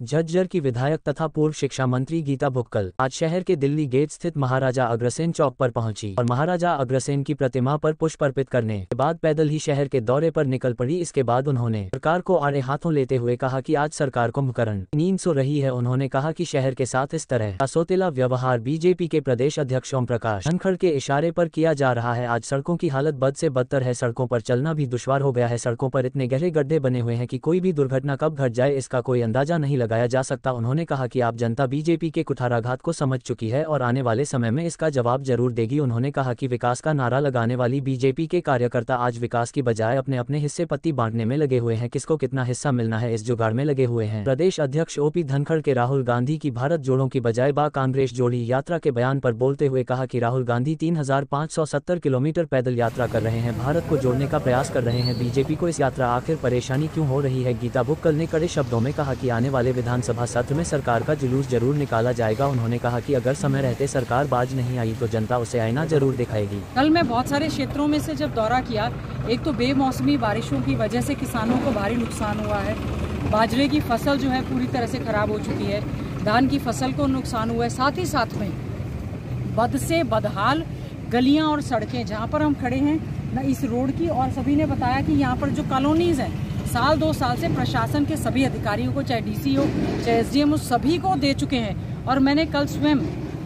झज्जर की विधायक तथा पूर्व शिक्षा मंत्री गीता भुक्कल आज शहर के दिल्ली गेट स्थित महाराजा अग्रसेन चौक पर पहुंची और महाराजा अग्रसेन की प्रतिमा पर पुष्प अर्पित करने के बाद पैदल ही शहर के दौरे पर निकल पड़ी। इसके बाद उन्होंने सरकार को आड़े हाथों लेते हुए कहा कि आज सरकार कुंभकर्ण नींद सो रही है। उन्होंने कहा कि शहर के साथ इस तरह का सोतेला व्यवहार बीजेपी के प्रदेश अध्यक्ष ओम प्रकाश धनखड़ के इशारे पर किया जा रहा है। आज सड़कों की हालत बद से बदतर है, सड़कों पर चलना भी दुश्वार हो गया है। सड़कों पर इतने गहरे गड्ढे बने हुए हैं कि कोई भी दुर्घटना कब घट जाए इसका कोई अंदाजा नहीं लगाया जा सकता। उन्होंने कहा कि आप जनता बीजेपी के कुठाराघात को समझ चुकी है और आने वाले समय में इसका जवाब जरूर देगी। उन्होंने कहा कि विकास का नारा लगाने वाली बीजेपी के कार्यकर्ता आज विकास की बजाय अपने अपने हिस्से पत्ती बांटने में लगे हुए हैं। किसको कितना हिस्सा मिलना है इस जुगाड़ में लगे हुए हैं। प्रदेश अध्यक्ष ओपी धनखड़ के राहुल गांधी की भारत जोड़ो की बजाय बा कांग्रेस जोड़ी यात्रा के बयान पर बोलते हुए कहा कि राहुल गांधी 3570 किलोमीटर पैदल यात्रा कर रहे हैं, भारत को जोड़ने का प्रयास कर रहे हैं। बीजेपी को इस यात्रा आखिर परेशानी क्यों हो रही है। गीता भुक्कल ने कड़े शब्दों में कहा कि आने वाले विधानसभा सत्र में सरकार का जुलूस जरूर निकाला जाएगा। उन्होंने कहा कि अगर समय रहते सरकार बाज नहीं आई तो जनता उसे आईना जरूर दिखाएगी। कल मैं बहुत सारे क्षेत्रों में से जब दौरा किया, एक तो बेमौसमी बारिशों की वजह से किसानों को भारी नुकसान हुआ है। बाजरे की फसल जो है पूरी तरह से खराब हो चुकी है, धान की फसल को नुकसान हुआ है। साथ ही साथ में बद से बदहाल गलियां और सड़कें जहां पर हम खड़े हैं न इस रोड की, और सभी ने बताया कि यहाँ पर जो कॉलोनीज हैं साल 2 साल से प्रशासन के सभी अधिकारियों को, चाहे डीसी हो चाहे एसडीएम हो, सभी को दे चुके हैं। और मैंने कल स्वयं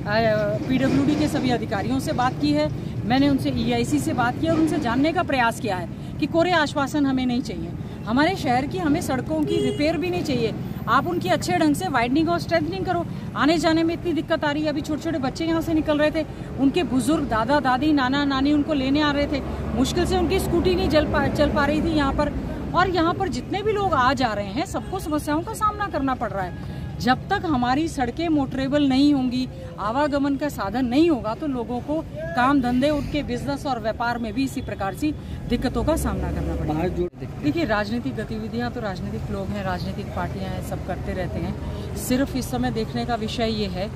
पीडब्ल्यूडी के सभी अधिकारियों से बात की है, मैंने उनसे ईआईसी से बात की और उनसे जानने का प्रयास किया है कि कोरे आश्वासन हमें नहीं चाहिए। हमारे शहर की हमें सड़कों की रिपेयर भी नहीं चाहिए, आप उनकी अच्छे ढंग से वाइडनिंग और स्ट्रेंथनिंग करो। आने जाने में इतनी दिक्कत आ रही है, अभी छोटे छोटे बच्चे यहाँ से निकल रहे थे, उनके बुजुर्ग दादा दादी नाना नानी उनको लेने आ रहे थे, मुश्किल से उनकी स्कूटी नहीं चल पा रही थी यहाँ पर। और यहाँ पर जितने भी लोग आ जा रहे हैं सबको समस्याओं का सामना करना पड़ रहा है। जब तक हमारी सड़कें मोटरेबल नहीं होंगी, आवागमन का साधन नहीं होगा, तो लोगों को काम धंधे, उनके बिजनेस और व्यापार में भी इसी प्रकार से दिक्कतों का सामना करना पड़ेगा। देखिए, राजनीतिक गतिविधियां तो राजनीतिक लोग हैं, राजनीतिक पार्टियां हैं, सब करते रहते हैं। सिर्फ इस समय देखने का विषय ये है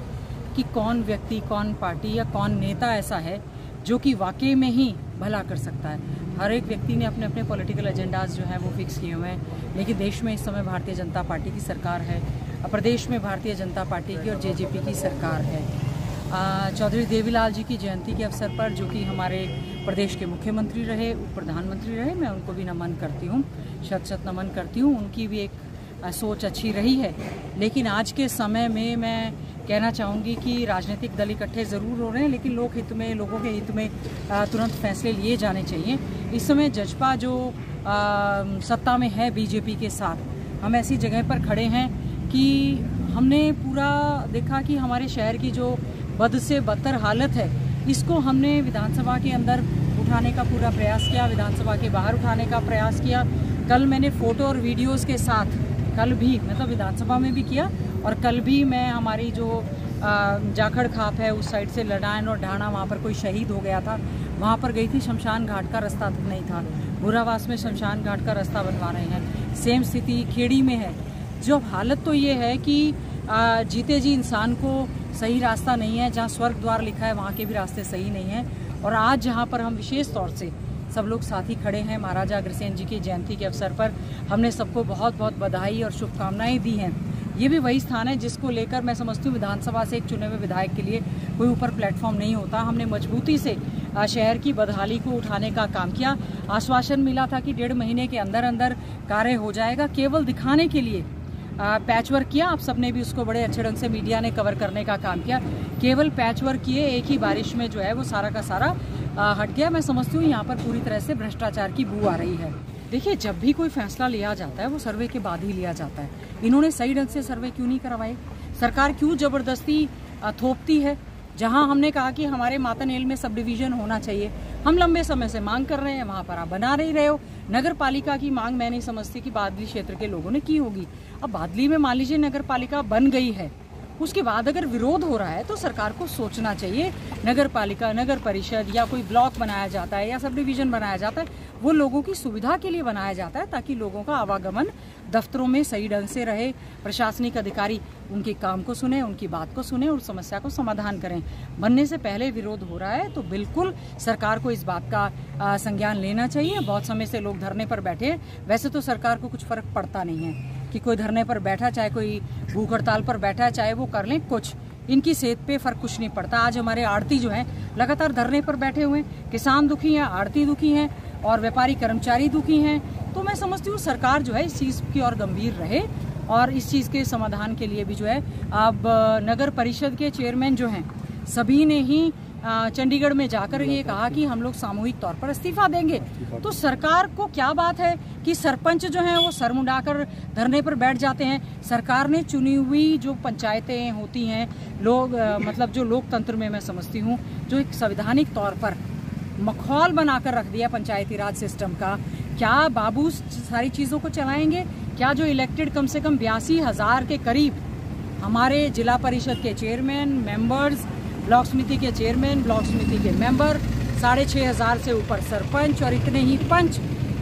कि कौन व्यक्ति, कौन पार्टी या कौन नेता ऐसा है जो कि वाकई में ही भला कर सकता है। हर एक व्यक्ति ने अपने अपने पॉलिटिकल एजेंडाज जो हैं वो फिक्स किए हुए हैं, लेकिन देश में इस समय भारतीय जनता पार्टी की सरकार है, प्रदेश में भारतीय जनता पार्टी की और जेजेपी की सरकार है। चौधरी देवीलाल जी की जयंती के अवसर पर, जो कि हमारे प्रदेश के मुख्यमंत्री रहे, प्रधानमंत्री रहे, मैं उनको भी नमन करती हूँ, शत नमन करती हूँ। उनकी भी एक सोच अच्छी रही है, लेकिन आज के समय में मैं कहना चाहूँगी कि राजनीतिक दल इकट्ठे ज़रूर हो रहे हैं, लेकिन लोक हित में, लोगों के हित में तुरंत फैसले लिए जाने चाहिए। इस समय जजपा जो सत्ता में है बीजेपी के साथ, हम ऐसी जगह पर खड़े हैं कि हमने पूरा देखा कि हमारे शहर की जो बद से बदतर हालत है, इसको हमने विधानसभा के अंदर उठाने का पूरा प्रयास किया, विधानसभा के बाहर उठाने का प्रयास किया। कल मैंने फ़ोटो और वीडियोस के साथ, कल भी मतलब विधानसभा में भी किया, और कल भी मैं हमारी जो जाखड़ खाप है उस साइड से लडायन और ढाणा, वहाँ पर कोई शहीद हो गया था, वहाँ पर गई थी। शमशान घाट का रास्ता नहीं था, बुरावास में शमशान घाट का रास्ता बनवा रहे हैं। सेम स्थिति खेड़ी में है। जो हालत तो ये है कि जीते जी इंसान को सही रास्ता नहीं है, जहाँ स्वर्ग द्वार लिखा है वहाँ के भी रास्ते सही नहीं हैं। और आज जहाँ पर हम विशेष तौर से सब लोग साथी खड़े हैं महाराजा अग्रसेन जी की जयंती के अवसर पर, हमने सबको बहुत बहुत बधाई और शुभकामनाएं दी हैं। ये भी वही स्थान है जिसको लेकर मैं समझती हूँ विधानसभा से एक चुने हुए विधायक के लिए कोई ऊपर प्लेटफॉर्म नहीं होता। हमने मजबूती से शहर की बदहाली को उठाने का काम किया। आश्वासन मिला था कि 1.5 महीने के अंदर अंदर कार्य हो जाएगा, केवल दिखाने के लिए पैचवर्क किया। आप सबने भी उसको बड़े अच्छे ढंग से मीडिया ने कवर करने का काम किया। केवल पैचवर्क किए, एक ही बारिश में जो है वो सारा का सारा हट गया। मैं समझती हूँ यहाँ पर पूरी तरह से भ्रष्टाचार की बू आ रही है। देखिए, जब भी कोई फैसला लिया जाता है वो सर्वे के बाद ही लिया जाता है। इन्होंने सही ढंग से सर्वे क्यों नहीं करवाए? सरकार क्यों जबरदस्ती थोपती है? जहां हमने कहा कि हमारे मातनेल में सब डिवीजन होना चाहिए, हम लंबे समय से मांग कर रहे हैं, वहां पर आप बना नहीं रहे हो। नगर पालिका की मांग मैं नहीं समझती कि बादली क्षेत्र के लोगों ने की होगी। अब बादली में मान लीजिए नगर पालिका बन गई है, उसके बाद अगर विरोध हो रहा है तो सरकार को सोचना चाहिए। नगर पालिका, नगर परिषद या कोई ब्लॉक बनाया जाता है या सब डिवीजन बनाया जाता है, वो लोगों की सुविधा के लिए बनाया जाता है, ताकि लोगों का आवागमन दफ्तरों में सही ढंग से रहे। प्रशासनिक अधिकारी उनके काम को सुने, उनकी बात को सुने और समस्या को समाधान करें। बनने से पहले विरोध हो रहा है तो बिल्कुल सरकार को इस बात का संज्ञान लेना चाहिए। बहुत समय से लोग धरने पर बैठे हैं, वैसे तो सरकार को कुछ फर्क पड़ता नहीं है। कि कोई धरने पर बैठा, चाहे कोई भूख हड़ताल पर बैठा, चाहे वो कर लें कुछ, इनकी सेहत पे फर्क कुछ नहीं पड़ता। आज हमारे आड़ती जो हैं लगातार धरने पर बैठे हुए हैं, किसान दुखी हैं, आड़ती दुखी हैं और व्यापारी कर्मचारी दुखी हैं। तो मैं समझती हूँ सरकार जो है इस चीज़ की और गंभीर रहे और इस चीज़ के समाधान के लिए भी जो है अब नगर परिषद के चेयरमैन जो हैं सभी ने ही चंडीगढ़ में जाकर ये कहा कि हम लोग सामूहिक तौर पर इस्तीफा देंगे। तो सरकार को क्या बात है कि सरपंच जो हैं वो सर मुंडाकर धरने पर बैठ जाते हैं। सरकार ने चुनी हुई जो पंचायतें होती हैं, लोग मतलब जो लोकतंत्र में मैं समझती हूँ जो एक संवैधानिक तौर पर मखौल बनाकर रख दिया पंचायती राज सिस्टम का, क्या बाबू सारी चीज़ों को चलाएंगे? क्या जो इलेक्टेड कम से कम 82,000 के करीब हमारे जिला परिषद के चेयरमैन, मेंबर्स, ब्लॉक समिति के चेयरमैन, ब्लॉक समिति के मेंबर, 6,500 से ऊपर सरपंच और इतने ही पंच,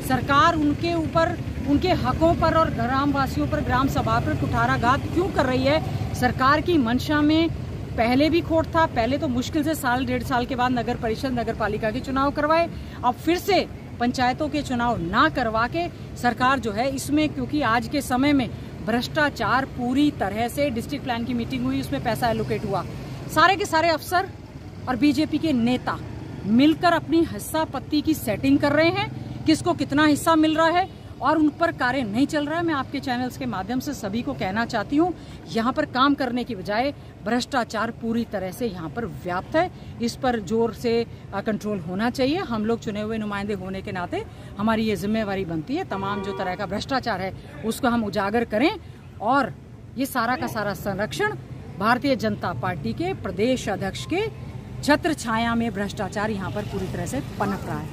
सरकार उनके ऊपर, उनके हकों पर और ग्रामवासियों पर, ग्राम सभा पर कुठाराघात क्यों कर रही है? सरकार की मंशा में पहले भी खोट था। पहले तो मुश्किल से साल डेढ़ साल के बाद नगर परिषद, नगर पालिका के चुनाव करवाए, अब फिर से पंचायतों के चुनाव ना करवा के सरकार जो है इसमें, क्योंकि आज के समय में भ्रष्टाचार पूरी तरह से, डिस्ट्रिक्ट प्लान की मीटिंग हुई, उसमें पैसा एलोकेट हुआ, सारे के सारे अफसर और बीजेपी के नेता मिलकर अपनी हिस्सा पत्ती की सेटिंग कर रहे हैं, किसको कितना हिस्सा मिल रहा है और उन पर कार्य नहीं चल रहा है। मैं आपके चैनल्स के माध्यम से सभी को कहना चाहती हूँ, यहाँ पर काम करने की बजाय भ्रष्टाचार पूरी तरह से यहाँ पर व्याप्त है। इस पर जोर से कंट्रोल होना चाहिए। हम लोग चुने हुए नुमाइंदे होने के नाते हमारी ये जिम्मेवारी बनती है, तमाम जो तरह का भ्रष्टाचार है उसको हम उजागर करें और ये सारा का सारा संरक्षण भारतीय जनता पार्टी के प्रदेश अध्यक्ष के छत्र छाया में भ्रष्टाचार यहाँ पर पूरी तरह से पनप रहा है।